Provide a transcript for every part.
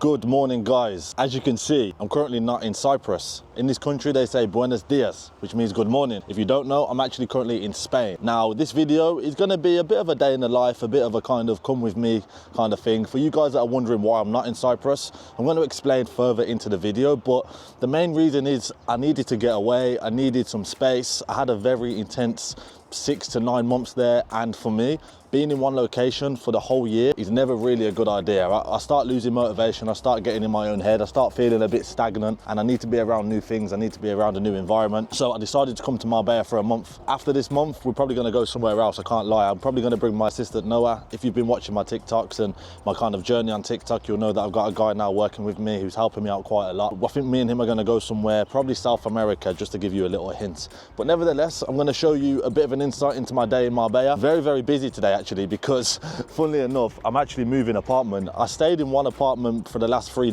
Good morning, guys. As you can see, I'm currently not in Cyprus. In this country, they say buenos dias, which means good morning. If you don't know, I'm actually currently in Spain. Now, this video is gonna be a bit of a day in the life, a bit of a kind of come with me kind of thing. For you guys that are wondering why I'm not in Cyprus, I'm gonna explain further into the video, but the main reason is I needed to get away. I needed some space. I had a very intense 6 to 9 months there, and for me, being in one location for the whole year is never really a good idea. I start losing motivation, I start getting in my own head, I start feeling a bit stagnant, and I need to be around new things, I need to be around a new environment. So I decided to come to Marbella for a month. After this month, we're probably gonna go somewhere else, I can't lie. I'm probably gonna bring my assistant Noah. If you've been watching my TikToks and my kind of journey on TikTok, you'll know that I've got a guy now working with me who's helping me out quite a lot. I think me and him are gonna go somewhere, probably South America, just to give you a little hint. But nevertheless, I'm gonna show you a bit of an insight into my day in Marbella. Very, very busy today actually, because funnily enough, I'm actually moving apartment. I stayed in one apartment for the last 4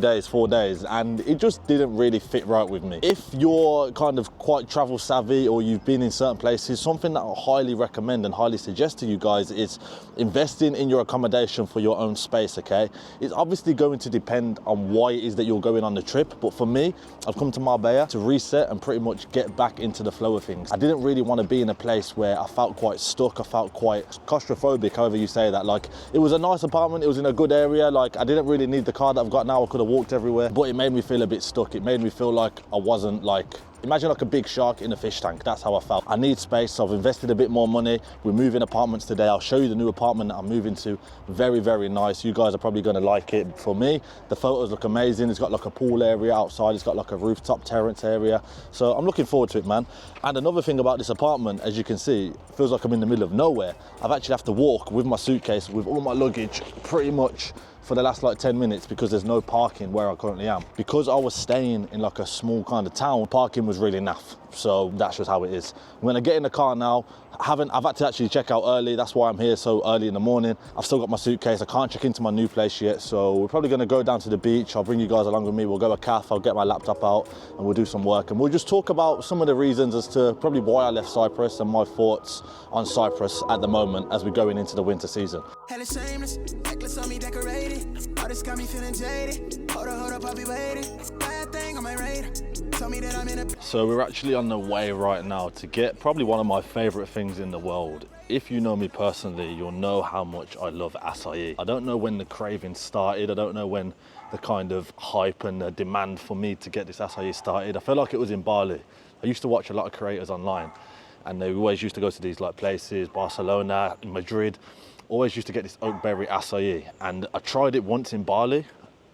days, and it just didn't really fit right with me. If you're kind of quite travel savvy or you've been in certain places, something that I highly recommend and highly suggest to you guys is investing in your accommodation for your own space, okay? It's obviously going to depend on why it is that you're going on the trip, but for me, I've come to Marbella to reset and pretty much get back into the flow of things. I didn't really want to be in a place where I felt quite stuck, I felt quite claustrophobic, however you say that. Like, it was a nice apartment, it was in a good area, like I didn't really need the car that I've got now, I could have walked everywhere, but it made me feel a bit stuck. It made me feel like I wasn't like, imagine like a big shark in a fish tank. That's how I felt. I need space, so I've invested a bit more money. We're moving apartments today. I'll show you the new apartment that I'm moving to. Very, very nice. You guys are probably gonna like it. For me, the photos look amazing. It's got like a pool area outside. It's got like a rooftop terrace area. So I'm looking forward to it, man. And another thing about this apartment, as you can see, it feels like I'm in the middle of nowhere. I've actually have to walk with my suitcase, with all my luggage, pretty much for the last like 10 minutes because there's no parking where I currently am. Because I was staying in like a small kind of town, parking was really naff. So that's just how it is. I'm gonna get in the car now. I've had to actually check out early. That's why I'm here so early in the morning. I've still got my suitcase. I can't check into my new place yet. So we're probably gonna go down to the beach. I'll bring you guys along with me. We'll go to a cafe. I'll get my laptop out and we'll do some work. And we'll just talk about some of the reasons as to probably why I left Cyprus and my thoughts on Cyprus at the moment as we're going into the winter season. Hella shameless, necklace on me decorated. All this got me feeling jaded. Hold up, I'll be waiting. Bad thing on my radar. Tell me that I'm in a... So we're actually on the way right now to get probably one of my favorite things in the world. If you know me personally, you'll know how much I love acai. I don't know when the craving started. I don't know when the kind of hype and the demand for me to get this acai started. I feel like it was in Bali. I used to watch a lot of creators online and they always used to go to these like places, Barcelona, Madrid, always used to get this oakberry acai. And I tried it once in Bali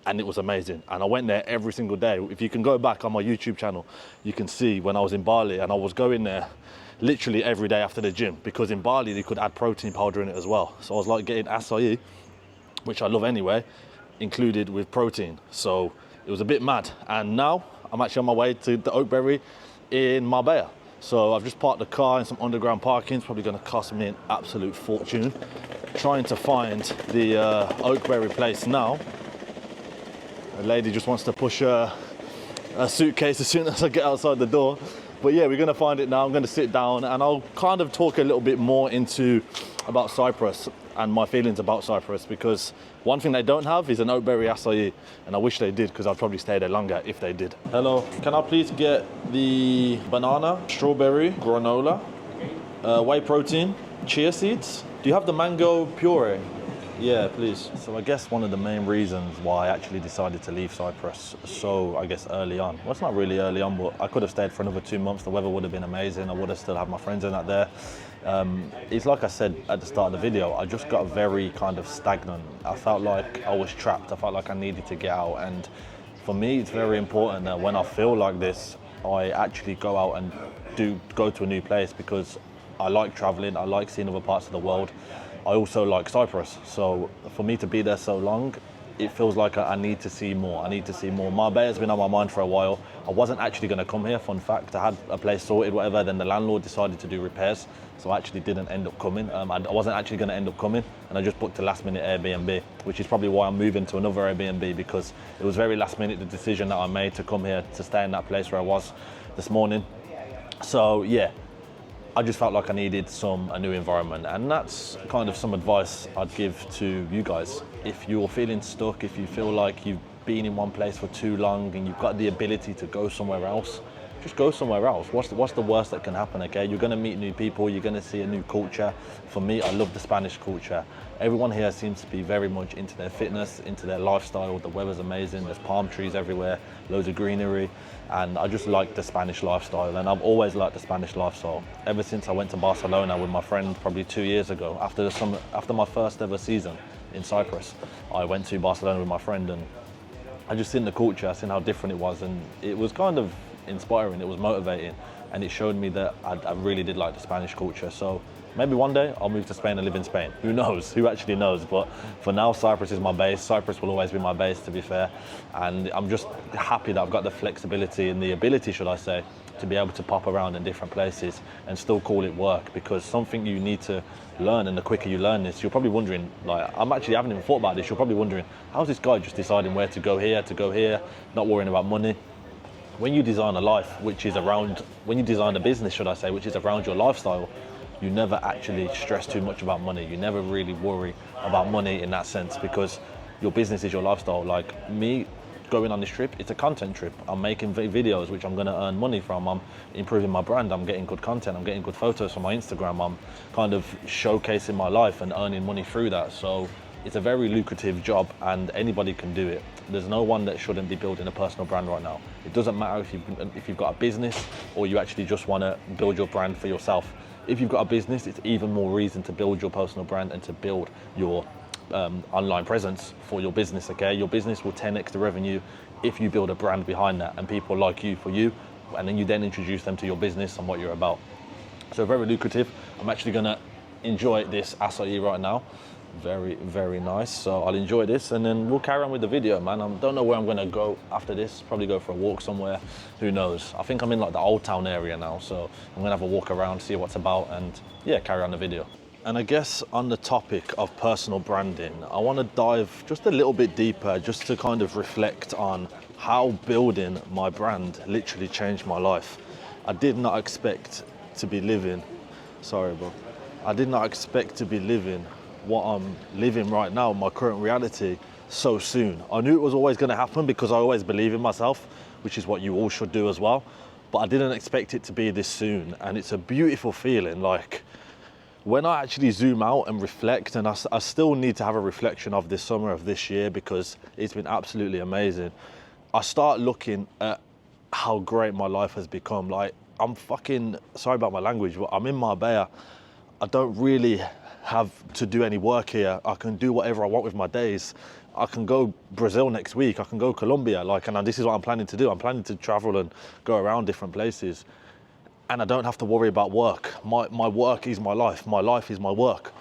and it was amazing. And I went there every single day. If you can go back on my YouTube channel, you can see when I was in Bali and I was going there literally every day after the gym, because in Bali you could add protein powder in it as well. So I was like getting acai, which I love anyway, included with protein. So it was a bit mad. And now I'm actually on my way to the oakberry in Marbella. So I've just parked the car in some underground parking. It's probably gonna cost me an absolute fortune. Trying to find the oakberry place now. The lady just wants to push a suitcase as soon as I get outside the door. But yeah, we're gonna find it now. I'm gonna sit down and I'll kind of talk a little bit more about Cyprus and my feelings about Cyprus, because one thing they don't have is an oakberry acai, and I wish they did, because I'd probably stay there longer if they did. Hello, can I please get the banana, strawberry, granola, whey protein, chia seeds? Do you have the mango puree? Yeah, please. So I guess one of the main reasons why I actually decided to leave Cyprus so, I guess, early on. Well, it's not really early on, but I could have stayed for another 2 months. The weather would have been amazing. I would have still had my friends in that there. It's like I said at the start of the video, I just got very kind of stagnant. I felt like I was trapped. I felt like I needed to get out. And for me, it's very important that when I feel like this, I actually go out and go to a new place, because I like traveling. I like seeing other parts of the world. I also like Cyprus, so for me to be there so long, it feels like I need to see more. I need to see more. Marbella's been on my mind for a while. I wasn't actually going to come here, fun fact. I had a place sorted, whatever, then the landlord decided to do repairs, so I actually didn't end up coming. I wasn't actually going to end up coming, and I just booked a last minute Airbnb, which is probably why I'm moving to another Airbnb, because it was very last minute, the decision that I made to come here, to stay in that place where I was this morning. So yeah, I just felt like I needed a new environment, and that's kind of some advice I'd give to you guys. If you're feeling stuck, if you feel like you've been in one place for too long and you've got the ability to go somewhere else, just go somewhere else. What's the worst that can happen, okay? You're gonna meet new people, you're gonna see a new culture. For me, I love the Spanish culture. Everyone here seems to be very much into their fitness, into their lifestyle. The weather's amazing, there's palm trees everywhere, loads of greenery, and I just like the Spanish lifestyle, and I've always liked the Spanish lifestyle. Ever since I went to Barcelona with my friend probably 2 years ago, after my first ever season in Cyprus, I went to Barcelona with my friend, and I just seen the culture, I seen how different it was, and it was kind of inspiring, it was motivating, and it showed me that I really did like the Spanish culture. So maybe one day I'll move to Spain and live in Spain. Who knows? Who actually knows? But for now, Cyprus is my base. Cyprus will always be my base, to be fair. And I'm just happy that I've got the flexibility and the ability, should I say, to be able to pop around in different places and still call it work, because something you need to learn, and the quicker you learn this, you're probably wondering, like, I haven't even thought about this, you're probably wondering, how's this guy just deciding where to go here, not worrying about money? When you design a life which is around, when you design a business, should I say, which is around your lifestyle, you never actually stress too much about money. You never really worry about money in that sense, because your business is your lifestyle. Like me going on this trip, it's a content trip. I'm making videos which I'm gonna earn money from. I'm improving my brand, I'm getting good content, I'm getting good photos from my Instagram. I'm kind of showcasing my life and earning money through that. So it's a very lucrative job and anybody can do it. There's no one that shouldn't be building a personal brand right now. It doesn't matter if you've got a business or you actually just wanna build your brand for yourself. If you've got a business, it's even more reason to build your personal brand and to build your online presence for your business, okay? Your business will 10x the revenue if you build a brand behind that and people like you for you, and then you then introduce them to your business and what you're about. So very lucrative. I'm actually gonna enjoy this acai right now. Very, very nice. So I'll enjoy this and then we'll carry on with the video, man. I don't know where I'm gonna go after this. Probably go for a walk somewhere. Who knows? I think I'm in like the Old Town area now. So I'm gonna have a walk around, see what's about, and yeah, carry on the video. And I guess on the topic of personal branding, I wanna dive just a little bit deeper just to kind of reflect on how building my brand literally changed my life. I did not expect to be living, sorry bro. I did not expect to be living what I'm living right now, my current reality, so soon. I knew it was always gonna happen because I always believe in myself, which is what you all should do as well. But I didn't expect it to be this soon. And it's a beautiful feeling. Like when I actually zoom out and reflect, and I still need to have a reflection of this summer of this year because it's been absolutely amazing. I start looking at how great my life has become. Like I'm fucking, sorry about my language, but I'm in Marbella. I don't really have to do any work here. I can do whatever I want with my days. I can go Brazil next week. I can go Colombia. And this is what I'm planning to do. I'm planning to travel and go around different places. And I don't have to worry about work. My work is my life. My life is my work.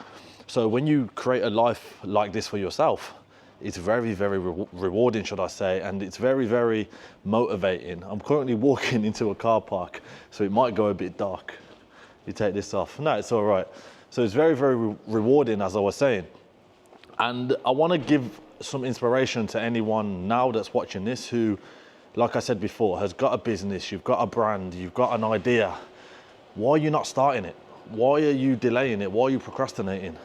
So when you create a life like this for yourself, it's very, very rewarding, should I say. And it's very, very motivating. I'm currently walking into a car park, so it might go a bit dark. You take this off. No, it's all right. So it's very, very rewarding, as I was saying. And I want to give some inspiration to anyone now that's watching this who, like I said before, has got a business, you've got a brand, you've got an idea. Why are you not starting it? Why are you delaying it? Why are you procrastinating?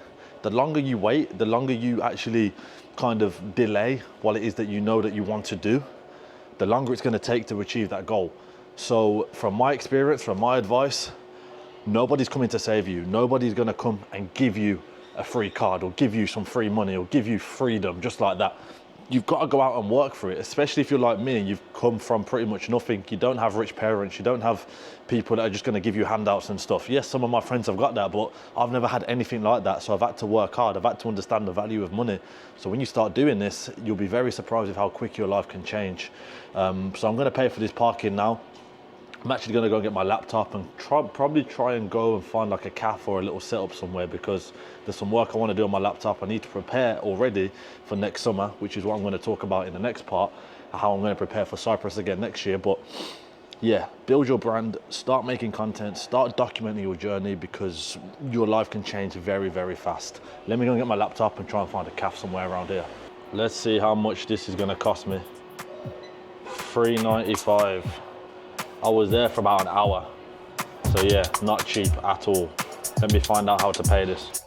The longer you wait, the longer you actually kind of delay what it is that you know that you want to do, the longer it's going to take to achieve that goal. So from my experience, from my advice, nobody's coming to save you. Nobody's gonna come and give you a free card or give you some free money or give you freedom just like that. You've got to go out and work for it, especially if you're like me and you've come from pretty much nothing. You don't have rich parents, you don't have people that are just gonna give you handouts and stuff. Yes, some of my friends have got that, but I've never had anything like that. So I've had to work hard, I've had to understand the value of money. So when you start doing this, you'll be very surprised with how quick your life can change. So I'm gonna pay for this parking now. I'm actually gonna go and get my laptop and probably try and go and find like a cafe or a little setup somewhere, because there's some work I wanna do on my laptop. I need to prepare already for next summer, which is what I'm gonna talk about in the next part, how I'm gonna prepare for Cyprus again next year. But yeah, build your brand, start making content, start documenting your journey, because your life can change very, very fast. Let me go and get my laptop and try and find a cafe somewhere around here. Let's see how much this is gonna cost me. $3.95. I was there for about an hour. So yeah, not cheap at all. Let me find out how to pay this.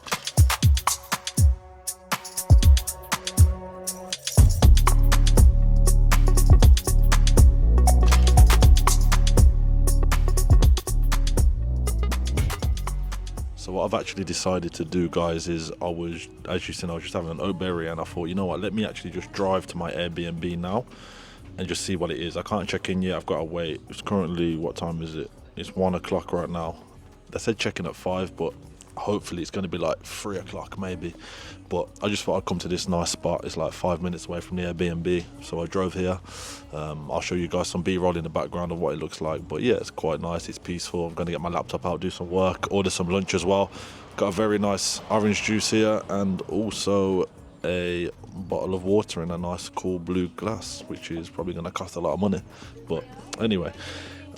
what I've actually decided to do, guys, is as you said, I was just having an oatberry, and I thought, you know what, let me actually just drive to my Airbnb now and just see what it is. I can't check in yet, I've got to wait. It's currently, what time is it? It's 1 o'clock right now. They said check in at 5, but hopefully it's going to be like 3 o'clock maybe. But I just thought I'd come to this nice spot. It's like 5 minutes away from the Airbnb, so I drove here. I'll show you guys some B-roll in the background of what it looks like. But yeah, it's quite nice, it's peaceful. I'm going to get my laptop out, do some work, order some lunch as well. Got a very nice orange juice here, and also a bottle of water in a nice cool blue glass, which is probably going to cost a lot of money. But anyway,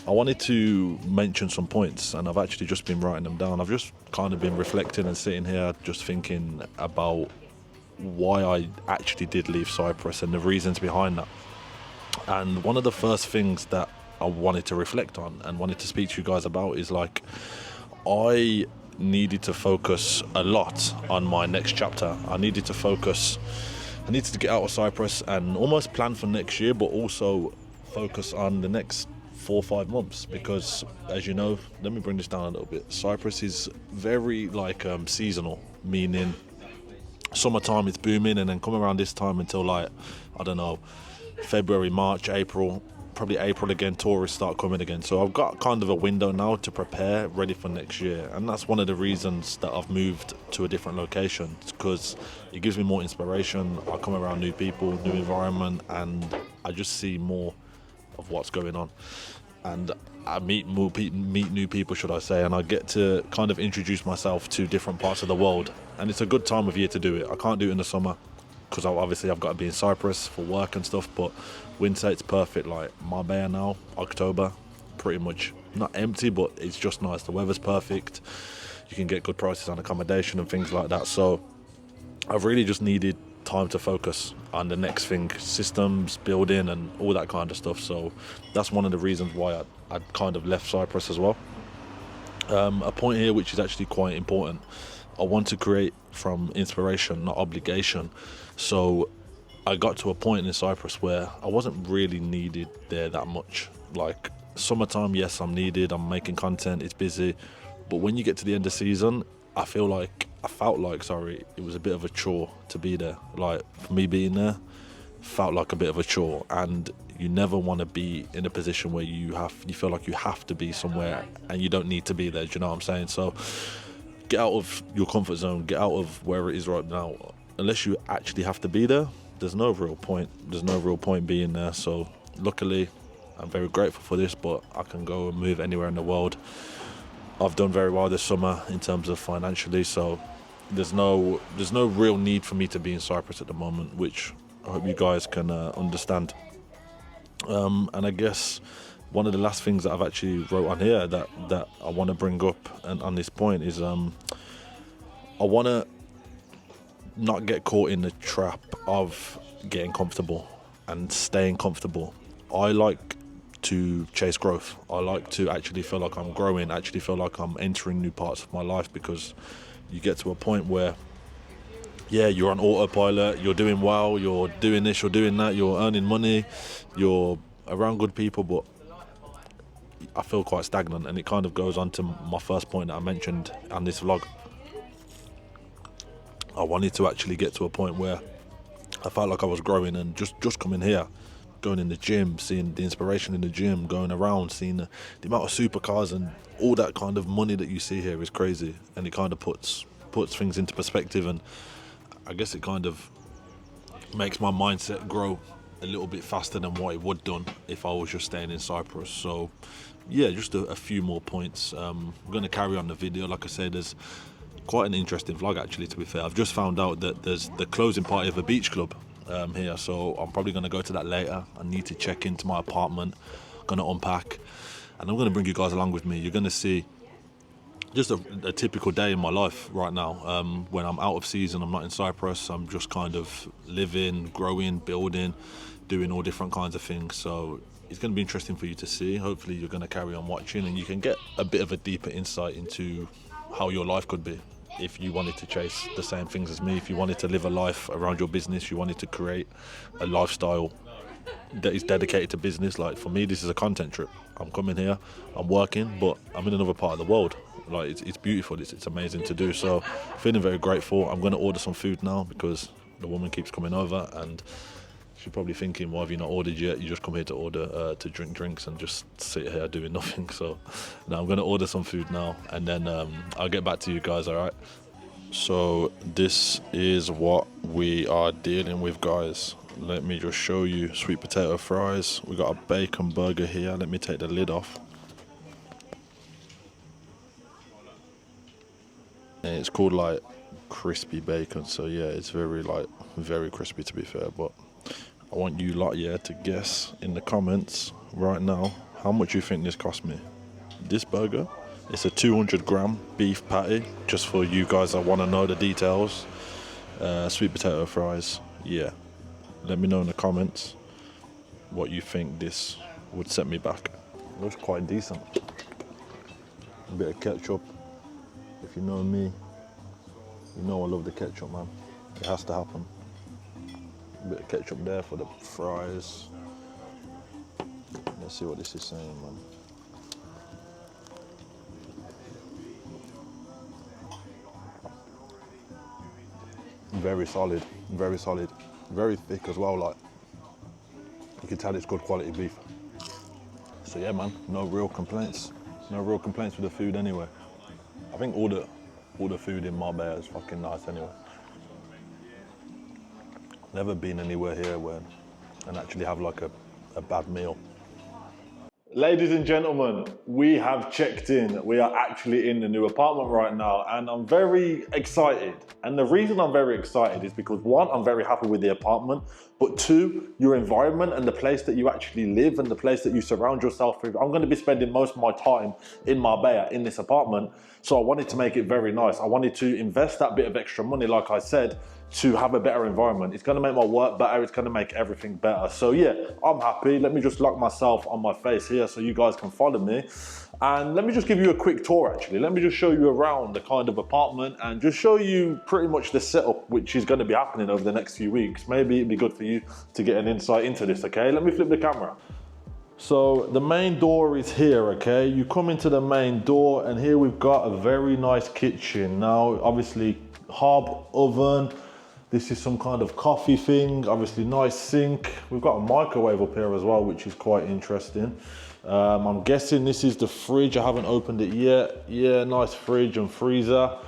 I wanted to mention some points, and I've actually just been writing them down. I've just kind of been reflecting and sitting here just thinking about why I actually did leave Cyprus and the reasons behind that. And one of the first things that I wanted to reflect on and wanted to speak to you guys about is, like, I needed to focus a lot on my next chapter. I needed to get out of Cyprus and almost plan for next year, but also focus on the next 4 or 5 months, because, as you know, let me bring this down a little bit. Cyprus is very seasonal, meaning summertime it's booming, and then come around this time until, like, I don't know, February, March, April, probably April again, tourists start coming again. So I've got kind of a window now to prepare, ready for next year, and that's one of the reasons that I've moved to a different location, because it gives me more inspiration. I come around new people, new environment, and I just see more of what's going on, and I meet new people, should I say, and I get to kind of introduce myself to different parts of the world. And it's a good time of year to do it. I can't do it in the summer because obviously I've got to be in Cyprus for work and stuff, but winter it's perfect. Like Marbella now, October, pretty much not empty, but it's just nice. The weather's perfect, you can get good prices on accommodation and things like that. So I've really just needed time to focus on the next thing, systems, building, and all that kind of stuff. So that's one of the reasons why I kind of left Cyprus as well. A point here which is actually quite important. I want to create from inspiration, not obligation. So I got to a point in Cyprus where I wasn't really needed there that much. Like summertime, yes, I'm needed, I'm making content, it's busy. But when you get to the end of season, I felt like it was a bit of a chore to be there. Like, for me being there felt like a bit of a chore, and you never want to be in a position where you feel like you have to be somewhere and you don't need to be there. Do you know what I'm saying? So get out of your comfort zone, get out of where it is right now. Unless you actually have to be there, there's no real point being there. So luckily, I'm very grateful for this, but I can go and move anywhere in the world. I've done very well this summer in terms of financially, so there's no real need for me to be in Cyprus at the moment, which I hope you guys can understand. And I guess one of the last things that I've actually wrote on here that I want to bring up and on this point is I want to not get caught in the trap of getting comfortable and staying comfortable. I like to chase growth. I like to actually feel like I'm growing, actually feel like I'm entering new parts of my life, because you get to a point where, yeah, you're on autopilot, you're doing well, you're doing this, you're doing that, you're earning money, you're around good people, but I feel quite stagnant. And it kind of goes on to my first point that I mentioned on this vlog. I wanted to actually get to a point where I felt like I was growing, and just coming here, going in the gym, seeing the inspiration in the gym, going around, seeing the amount of supercars and all that kind of money that you see here is crazy, and it kind of puts things into perspective, and I guess it kind of makes my mindset grow a little bit faster than what it would done if I was just staying in Cyprus. So yeah, just a few more points. I'm going to carry on the video. Like I said, there's quite an interesting vlog actually, to be fair. I've just found out that there's the closing party of a beach club here, so I'm probably going to go to that later. I need to check into my apartment, going to unpack, and I'm going to bring you guys along with me. You're going to see just a typical day in my life right now. When I'm out of season, I'm not in Cyprus, I'm just kind of living, growing, building, doing all different kinds of things. So it's going to be interesting for you to see. Hopefully you're going to carry on watching and you can get a bit of a deeper insight into how your life could be if you wanted to chase the same things as me, if you wanted to live a life around your business, you wanted to create a lifestyle that is dedicated to business. Like for me, this is a content trip. I'm coming here, I'm working, but I'm in another part of the world. Like it's beautiful, it's amazing to do. So feeling very grateful. I'm gonna order some food now because the woman keeps coming over and she's probably thinking, why have you not ordered yet? You just come here to order, to drink drinks and just sit here doing nothing. So now I'm gonna order some food now and then I'll get back to you guys, all right? So this is what we are dealing with, guys. Let me just show you sweet potato fries. We got a bacon burger here. Let me take the lid off. And it's called like crispy bacon. So yeah, it's very crispy to be fair. But I want you lot, yeah, to guess in the comments right now how much you think this cost me. This burger, it's a 200-gram beef patty. Just for you guys that want to know the details. Sweet potato fries, yeah. Let me know in the comments what you think this would set me back. Looks quite decent. A bit of ketchup. If you know me, you know I love the ketchup, man. It has to happen. A bit of ketchup there for the fries. Let's see what this is saying, man. Very solid, very solid. Very thick as well, like you can tell it's good quality beef. So yeah, man, no real complaints. No real complaints with the food anyway. I think all the food in Marbella is fucking nice anyway. Never been anywhere here where and actually have like a bad meal. Ladies and gentlemen, we have checked in. We are actually in the new apartment right now and I'm very excited. And the reason I'm very excited is because one, I'm very happy with the apartment, but two, your environment and the place that you actually live and the place that you surround yourself with. I'm gonna be spending most of my time in Marbella in this apartment. So I wanted to make it very nice. I wanted to invest that bit of extra money, like I said, to have a better environment. It's gonna make my work better, it's gonna make everything better. So yeah, I'm happy. Let me just lock myself on my face here so you guys can follow me. And let me just give you a quick tour actually. Let me just show you around the kind of apartment and just show you pretty much the setup which is gonna be happening over the next few weeks. Maybe it'd be good for you to get an insight into this, okay? Let me flip the camera. So the main door is here, okay? You come into the main door and here we've got a very nice kitchen. Now, obviously hob, oven. This is some kind of coffee thing, obviously nice sink. We've got a microwave up here as well, which is quite interesting. I'm guessing this is the fridge. I haven't opened it yet. Yeah, nice fridge and freezer.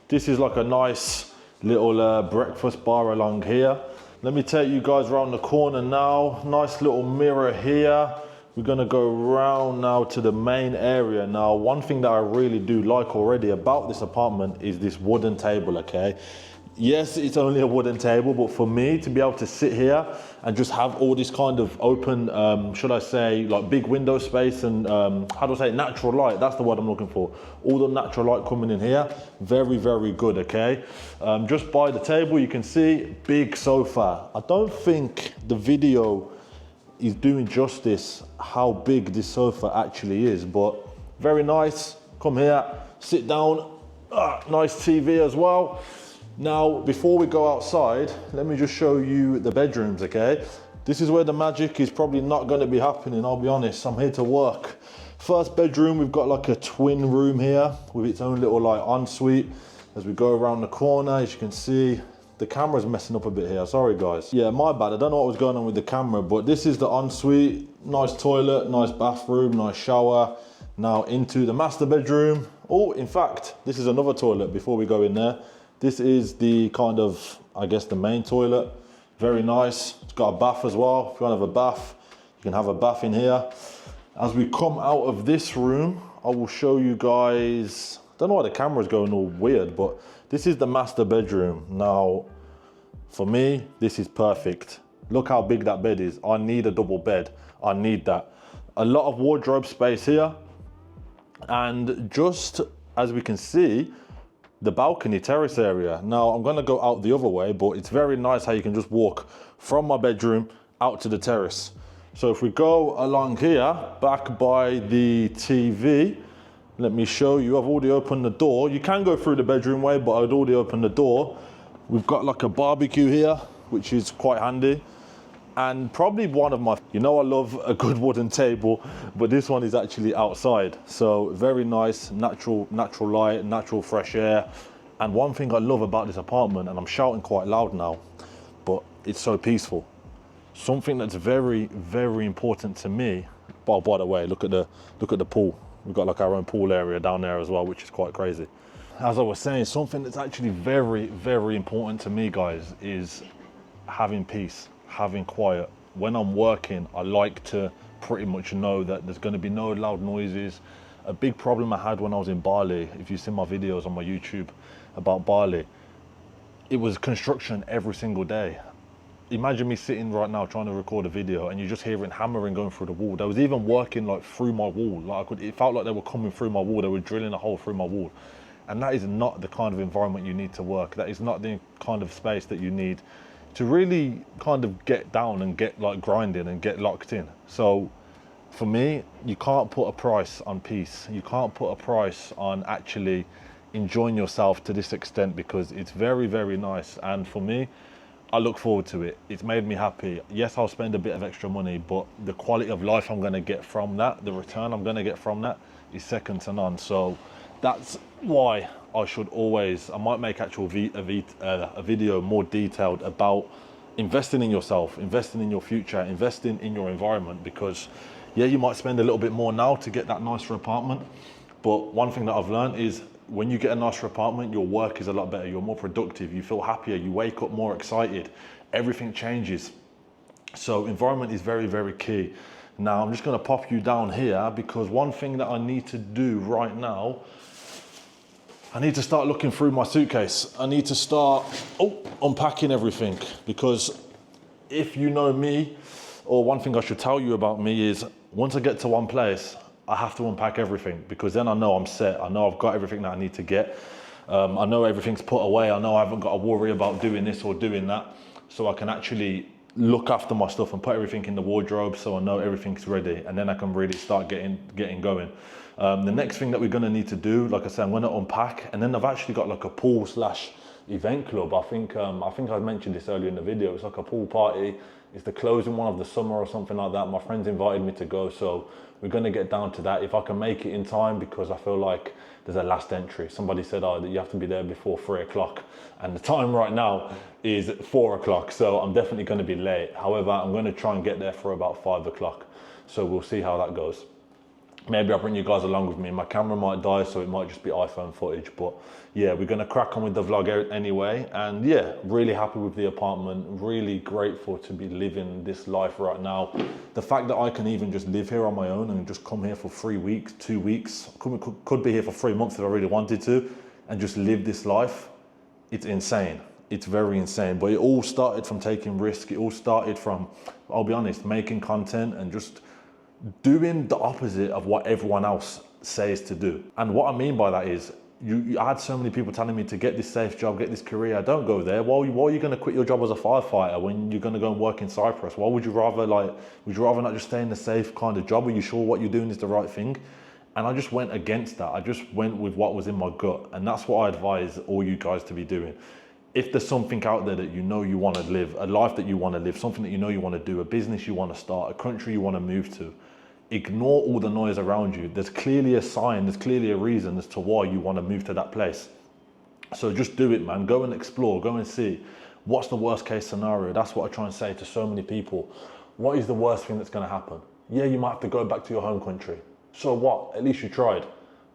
This is like a nice little breakfast bar along here. Let me take you guys around the corner now. Nice little mirror here. We're gonna go around now to the main area. Now, one thing that I really do like already about this apartment is this wooden table, okay? Yes, it's only a wooden table, but for me to be able to sit here and just have all this kind of open, should I say, like big window space and how do I say, natural light, that's the word I'm looking for. All the natural light coming in here, very, very good, okay? Just by the table, you can see, big sofa. I don't think the video is doing justice how big this sofa actually is, but very nice. Come here, sit down, nice TV as well. Now, before we go outside, let me just show you the bedrooms, okay? This is where the magic is probably not gonna be happening, I'll be honest. I'm here to work. First bedroom, we've got like a twin room here with its own little like ensuite. As we go around the corner, as you can see, the camera's messing up a bit here, sorry guys. Yeah, my bad, I don't know what was going on with the camera, but this is the ensuite. Nice toilet, nice bathroom, nice shower. Now into the master bedroom. Oh, in fact, this is another toilet before we go in there. This is the kind of, I guess, the main toilet. Very nice. It's got a bath as well. If you want to have a bath, you can have a bath in here. As we come out of this room, I will show you guys, I don't know why the camera's going all weird, but this is the master bedroom. Now, for me, this is perfect. Look how big that bed is. I need a double bed. I need that. A lot of wardrobe space here. And just as we can see, the balcony terrace area. Now I'm gonna go out the other way, but it's very nice how you can just walk from my bedroom out to the terrace. So if we go along here, back by the TV, let me show you, I've already opened the door. You can go through the bedroom way, but I'd already opened the door. We've got like a barbecue here, which is quite handy. And probably one of my, I love a good wooden table, but this one is actually outside. So very nice, natural light, natural fresh air. And one thing I love about this apartment, and I'm shouting quite loud now, but it's so peaceful. Something that's very, very important to me. Oh, by the way, look at the pool. We've got like our own pool area down there as well, which is quite crazy. As I was saying, something that's actually very, very important to me, guys, is having peace, having quiet. When I'm working, I like to pretty much know that there's going to be no loud noises. A big problem I had when I was in Bali, if you've seen my videos on my YouTube about Bali, it was construction every single day. Imagine me sitting right now trying to record a video and you're just hearing hammering going through the wall. They was even working like through my wall. Like it felt like they were coming through my wall. They were drilling a hole through my wall. And that is not the kind of environment you need to work. That is not the kind of space that you need to really kind of get down and get like grinding and get locked in. So for me, you can't put a price on peace. You can't put a price on actually enjoying yourself to this extent, because it's very, very nice. And for me, I look forward to it. It's made me happy. Yes, I'll spend a bit of extra money, but the quality of life I'm going to get from that, the return I'm going to get from that, is second to none. So that's why I should always, I might make actual a video more detailed about investing in yourself, investing in your future, investing in your environment, because yeah, you might spend a little bit more now to get that nicer apartment. But one thing that I've learned is when you get a nicer apartment, your work is a lot better. You're more productive. You feel happier. You wake up more excited. Everything changes. So environment is very, very key. Now, I'm just going to pop you down here because one thing that I need to do right now, I need to start looking through my suitcase. I need to start unpacking everything, because if you know me, or one thing I should tell you about me is once I get to one place, I have to unpack everything, because then I know I'm set. I know I've got everything that I need to get. I know everything's put away. I know I haven't got to worry about doing this or doing that. So I can actually look after my stuff and put everything in the wardrobe, so I know everything's ready, and then I can really start getting going. The next thing that we're going to need to do, like I said, I'm going to unpack, and then I've actually got like a pool / event club. I think I mentioned this earlier in the video. It's like a pool party. It's the closing one of the summer or something like that. My friends invited me to go, so we're going to get down to that if I can make it in time, because I feel like there's a last entry. Somebody said that you have to be there before 3 o'clock, and the time right now is 4 o'clock, so I'm definitely going to be late. However, I'm going to try and get there for about 5 o'clock, so we'll see how that goes. Maybe I'll bring you guys along with me. My camera might die, so it might just be iPhone footage. But yeah, we're gonna crack on with the vlog anyway. And yeah, really happy with the apartment. Really grateful to be living this life right now. The fact that I can even just live here on my own and just come here for 3 weeks, 2 weeks, could be here for 3 months if I really wanted to, and just live this life, it's insane. It's very insane. But it all started from taking risk. It all started from, I'll be honest, making content and just doing the opposite of what everyone else says to do. And what I mean by that is, I had so many people telling me to get this safe job, get this career. Don't go there. Why are you going to quit your job as a firefighter when you're going to go and work in Cyprus? Why would you rather not just stay in the safe kind of job? Are you sure what you're doing is the right thing? And I just went against that. I just went with what was in my gut. And that's what I advise all you guys to be doing. If there's something out there that you know you want to live, a life that you want to live, something that you know you want to do, a business you want to start, a country you want to move to, ignore all the noise around you. There's clearly a sign, there's clearly a reason as to why you want to move to that place. So just do it, man. Go and explore, go and see. What's the worst case scenario? That's what I try and say to so many people. What is the worst thing that's going to happen? Yeah, you might have to go back to your home country. So what? At least you tried.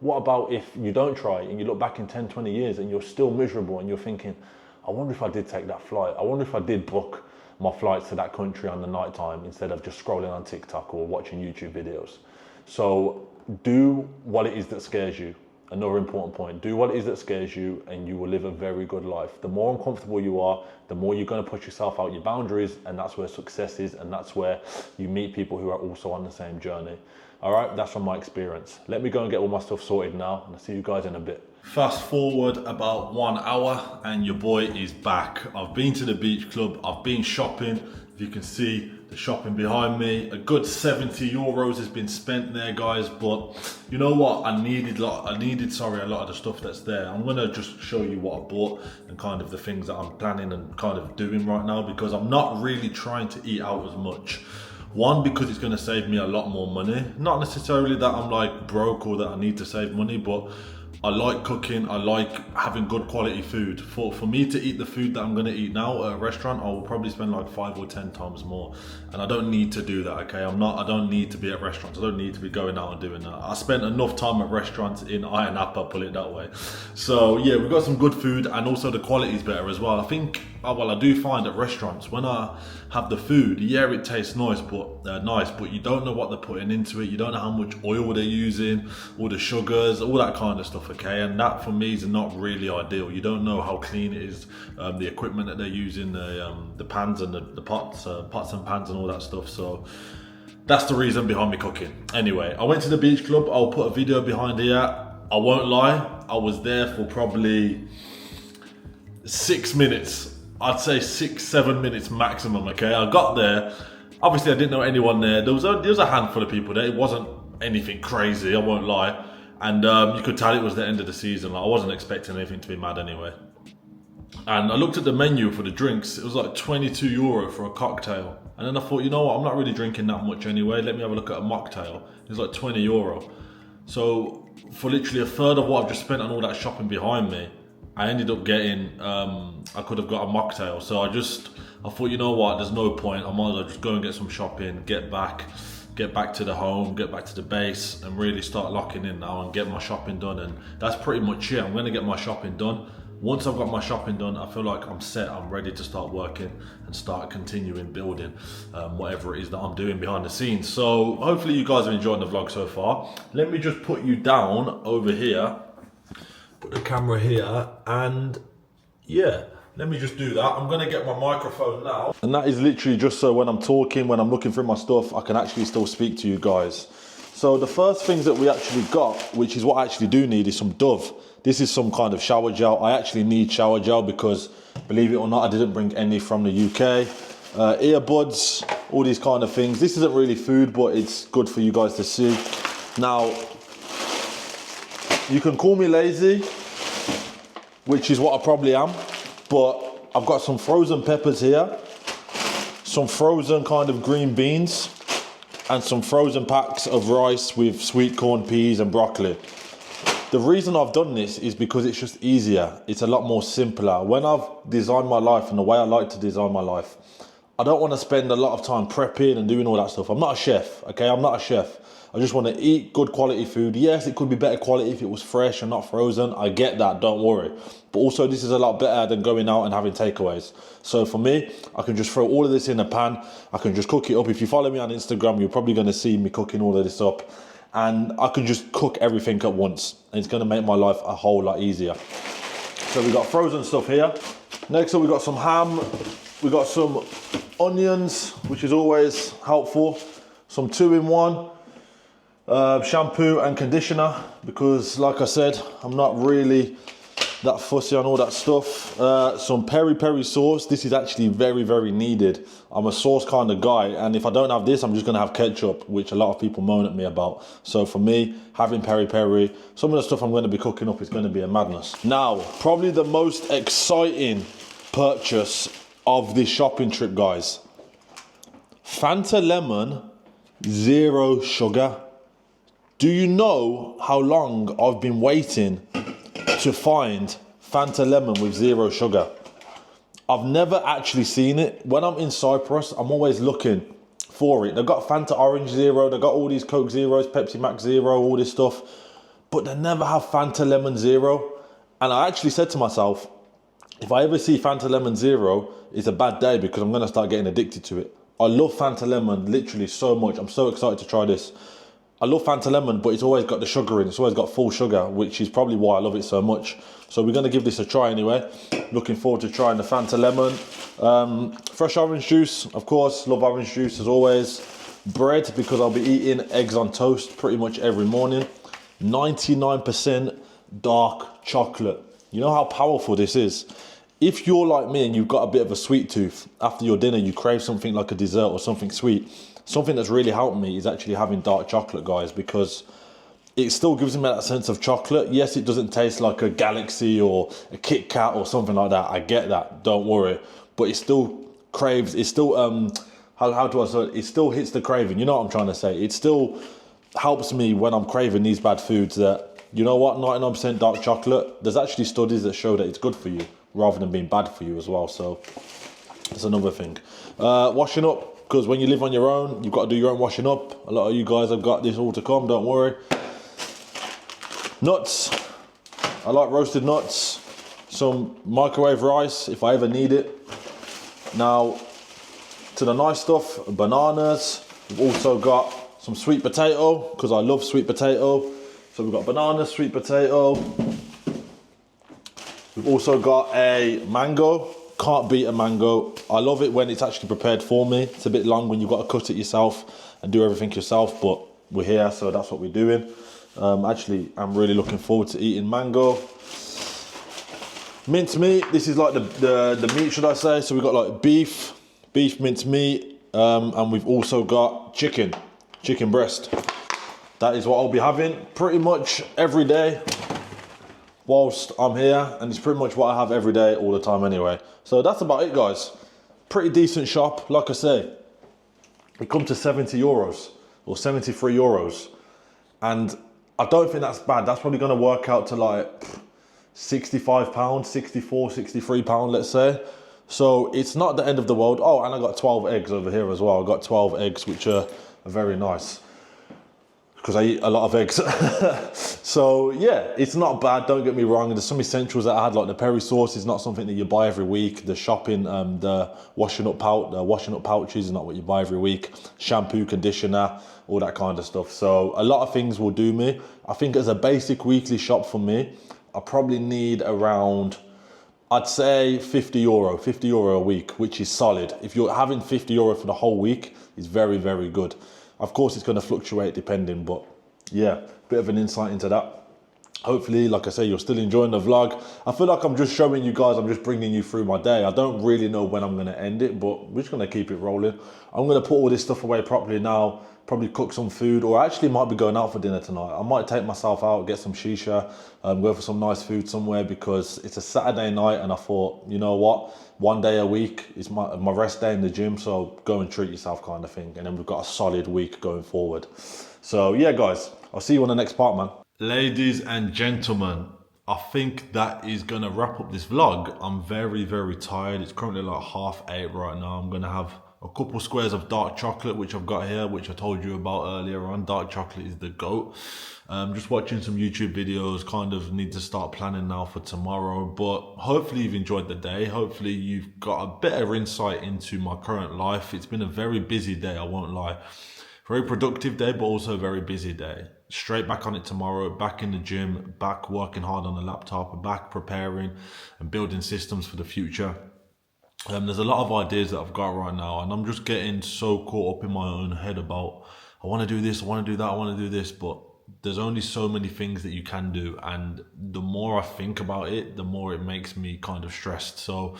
What about if you don't try and you look back in 10, 20 years and you're still miserable and you're thinking, I wonder if I did take that flight. I wonder if I did book my flights to that country on the night time instead of just scrolling on TikTok or watching YouTube videos. So do what it is that scares you. Another important point, do what it is that scares you and you will live a very good life. The more uncomfortable you are, the more you're going to push yourself out your boundaries, and that's where success is, and that's where you meet people who are also on the same journey. All right, that's from my experience. Let me go and get all my stuff sorted now, and I'll see you guys in a bit. Fast forward about 1 hour and your boy is back. I've been to the beach club, I've been shopping, If you can see the shopping behind me, a good 70 euros has been spent there, guys. But you know what? I needed a lot of the stuff that's there. I'm gonna just show you what I bought and kind of the things that I'm planning and kind of doing right now, because I'm not really trying to eat out as much. One, because it's gonna save me a lot more money. Not necessarily that I'm like broke or that I need to save money, but I like cooking, I like having good quality food. For me to eat the food that I'm gonna eat now at a restaurant, I will probably spend like 5 or 10 times more. And I don't need to do that, okay? I don't need to be at restaurants. I don't need to be going out and doing that. I spent enough time at restaurants in Iron Apple, put it that way. So yeah, we've got some good food, and also the quality is better as well. I think, well, I do find at restaurants, when I have the food, yeah, it tastes nice, but you don't know what they're putting into it. You don't know how much oil they're using, all the sugars, all that kind of stuff, okay? And that for me is not really ideal. You don't know how clean it is, the equipment that they're using, the pans and the pots and pans and all that stuff. So that's the reason behind me cooking. Anyway, I went to the beach club. I'll put a video behind here. I won't lie, I was there for probably 6 minutes. I'd say 6-7 minutes maximum, okay? I got there, obviously I didn't know anyone there. There was a handful of people there. It wasn't anything crazy, I won't lie. And you could tell it was the end of the season. Like, I wasn't expecting anything to be mad anyway. And I looked at the menu for the drinks. It was like 22 euro for a cocktail. And then I thought, you know what, I'm not really drinking that much anyway. Let me have a look at a mocktail. It was like 20 euro. So for literally a third of what I've just spent on all that shopping behind me, I ended up getting, I could have got a mocktail. So I thought, you know what, there's no point. I might as well just go and get some shopping, get back to the home, get back to the base, and really start locking in now and get my shopping done. And that's pretty much it. I'm gonna get my shopping done. Once I've got my shopping done, I feel like I'm set. I'm ready to start working and start continuing building whatever it is that I'm doing behind the scenes. So hopefully you guys are enjoying the vlog so far. Let me just put you down over here. Put the camera here, and yeah, let me just do that. I'm gonna get my microphone now. And that is literally just so when I'm talking, when I'm looking through my stuff, I can actually still speak to you guys. So the first things that we actually got, which is what I actually do need, is some Dove. This is some kind of shower gel. I actually need shower gel because, believe it or not, I didn't bring any from the UK. Earbuds, all these kind of things. This isn't really food, but it's good for you guys to see. Now, you can call me lazy, which is what I probably am, but I've got some frozen peppers here, some frozen kind of green beans, and some frozen packs of rice with sweet corn, peas and broccoli. The reason I've done this is because it's just easier. It's a lot more simpler. When I've designed my life and the way I like to design my life, I don't want to spend a lot of time prepping and doing all that stuff. I'm not a chef, okay? I'm not a chef. I just want to eat good quality food. Yes, it could be better quality if it was fresh and not frozen. I get that, don't worry. But also this is a lot better than going out and having takeaways. So for me, I can just throw all of this in a pan. I can just cook it up. If you follow me on Instagram, you're probably going to see me cooking all of this up. And I can just cook everything at once. And it's going to make my life a whole lot easier. So we got frozen stuff here. Next up, we got some ham. We got some onions, which is always helpful. Some 2-in-1. Shampoo and conditioner, because like I said, I'm not really that fussy on all that stuff. Some peri-peri sauce. This is actually very, very needed. I'm a sauce kind of guy, and if I don't have this, I'm just gonna have ketchup, which a lot of people moan at me about. So for me, having peri-peri, some of the stuff I'm gonna be cooking up is gonna be a madness. Now, probably the most exciting purchase of this shopping trip, guys. Fanta Lemon, 0 sugar. Do you know how long I've been waiting to find Fanta Lemon with 0 sugar? I've never actually seen it. When I'm in Cyprus, I'm always looking for it. They've got Fanta Orange 0, they've got all these Coke Zeros, Pepsi Max 0, all this stuff, but they never have Fanta Lemon 0. And I actually said to myself, if I ever see Fanta Lemon 0, it's a bad day because I'm gonna start getting addicted to it. I love Fanta Lemon literally so much. I'm so excited to try this. I love Fanta Lemon, but it's always got the sugar in. It's always got full sugar, which is probably why I love it so much. So we're going to give this a try anyway. Looking forward to trying the Fanta Lemon. Fresh orange juice, of course. Love orange juice as always. Bread, because I'll be eating eggs on toast pretty much every morning. 99% dark chocolate. You know how powerful this is? if you're like me and you've got a bit of a sweet tooth, after your dinner you crave something like a dessert or something sweet, something that's really helped me is actually having dark chocolate, guys, because it still gives me that sense of chocolate. Yes, it doesn't taste like a Galaxy or a Kit Kat or something like that. I get that, don't worry. But it still craves, it still, how do I say it? It still hits the craving, you know what I'm trying to say? It still helps me when I'm craving these bad foods that, you know what, 99% dark chocolate, there's actually studies that show that it's good for you rather than being bad for you as well. So that's another thing. Washing up, because when you live on your own, you've got to do your own washing up. A lot of you guys have got this all to come, don't worry. Nuts, I like roasted nuts. Some microwave rice if I ever need it. Now, to the nice stuff, bananas. We've also got some sweet potato, because I love sweet potato. So we've got banana, sweet potato. We've also got a mango. Can't beat a mango. I love it when it's actually prepared for me. It's a bit long when you've got to cut it yourself and do everything yourself, but we're here, so that's what we're doing. Actually, I'm really looking forward to eating mango. Minced meat, this is like the meat, should I say. So we've got like beef minced meat, and we've also got chicken breast. That is what I'll be having pretty much every day whilst I'm here, and it's pretty much what I have every day all the time anyway. So that's about it, guys. Pretty decent shop, like I say. It comes to 70 euros or 73 euros. And I don't think that's bad. That's probably gonna work out to like £65, 64, 63 pounds, let's say. So it's not the end of the world. Oh, and I got 12 eggs over here as well. I got 12 eggs, which are very nice, because I eat a lot of eggs. So yeah, it's not bad, don't get me wrong. There's some essentials that I had, like the peri sauce is not something that you buy every week. The shopping, the washing up pouches is not what you buy every week. Shampoo, conditioner, all that kind of stuff. So a lot of things will do me. I think as a basic weekly shop for me, I probably need around, I'd say 50 euro a week, which is solid. If you're having 50 euro for the whole week, it's very, very good. Of course, it's going to fluctuate depending, but yeah, bit of an insight into that. Hopefully, like I say, you're still enjoying the vlog. I feel like I'm just showing you guys, I'm just bringing you through my day. I don't really know when I'm going to end it, but we're just going to keep it rolling. I'm going to put all this stuff away properly now, probably cook some food, or actually might be going out for dinner tonight. I might take myself out, get some shisha, go for some nice food somewhere, because it's a Saturday night and I thought, you know what, one day a week is my rest day in the gym, so go and treat yourself kind of thing. And then we've got a solid week going forward. So yeah, guys, I'll see you on the next part, man. Ladies and gentlemen, I think that is going to wrap up this vlog. I'm very, very tired. It's currently like 8:30 right now. I'm going to have a couple squares of dark chocolate, which I've got here, which I told you about earlier on. Dark chocolate is the GOAT. Just watching some YouTube videos, kind of need to start planning now for tomorrow. But hopefully you've enjoyed the day. Hopefully you've got a better insight into my current life. It's been a very busy day, I won't lie. Very productive day, but also a very busy day. Straight back on it tomorrow, back in the gym, back working hard on the laptop, back preparing and building systems for the future. There's a lot of ideas that I've got right now, and I'm just getting so caught up in my own head about, I want to do this, I want to do that, I want to do this, but there's only so many things that you can do, and the more I think about it, the more it makes me kind of stressed. So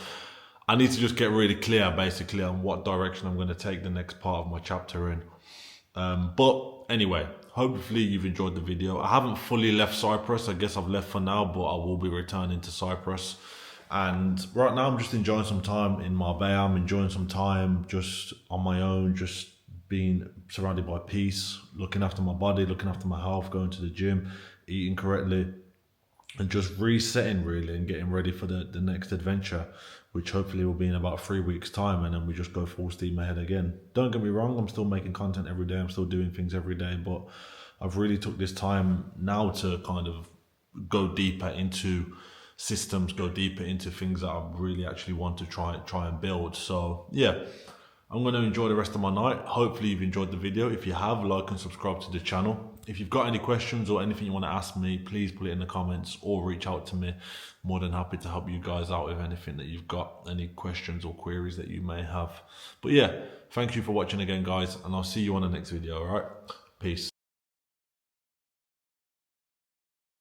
I need to just get really clear basically on what direction I'm going to take the next part of my chapter in. But anyway, hopefully you've enjoyed the video. I haven't fully left Cyprus. I guess I've left for now, but I will be returning to Cyprus. And right now I'm just enjoying some time in Marbella. I'm enjoying some time just on my own, just being surrounded by peace, looking after my body, looking after my health, going to the gym, eating correctly, and just resetting really and getting ready for the next adventure, which hopefully will be in about 3 weeks time, and then we just go full steam ahead again. Don't get me wrong, I'm still making content every day, I'm still doing things every day, but I've really took this time now to kind of go deeper into systems, go deeper into things that I really actually want to try and build. So yeah, I'm going to enjoy the rest of my night. Hopefully you've enjoyed the video. If you have, like and subscribe to the channel. If you've got any questions or anything you want to ask me, please put it in the comments or reach out to me. More than happy to help you guys out with anything that you've got, any questions or queries that you may have. But yeah, thank you for watching again, guys, and I'll see you on the next video, all right? Peace.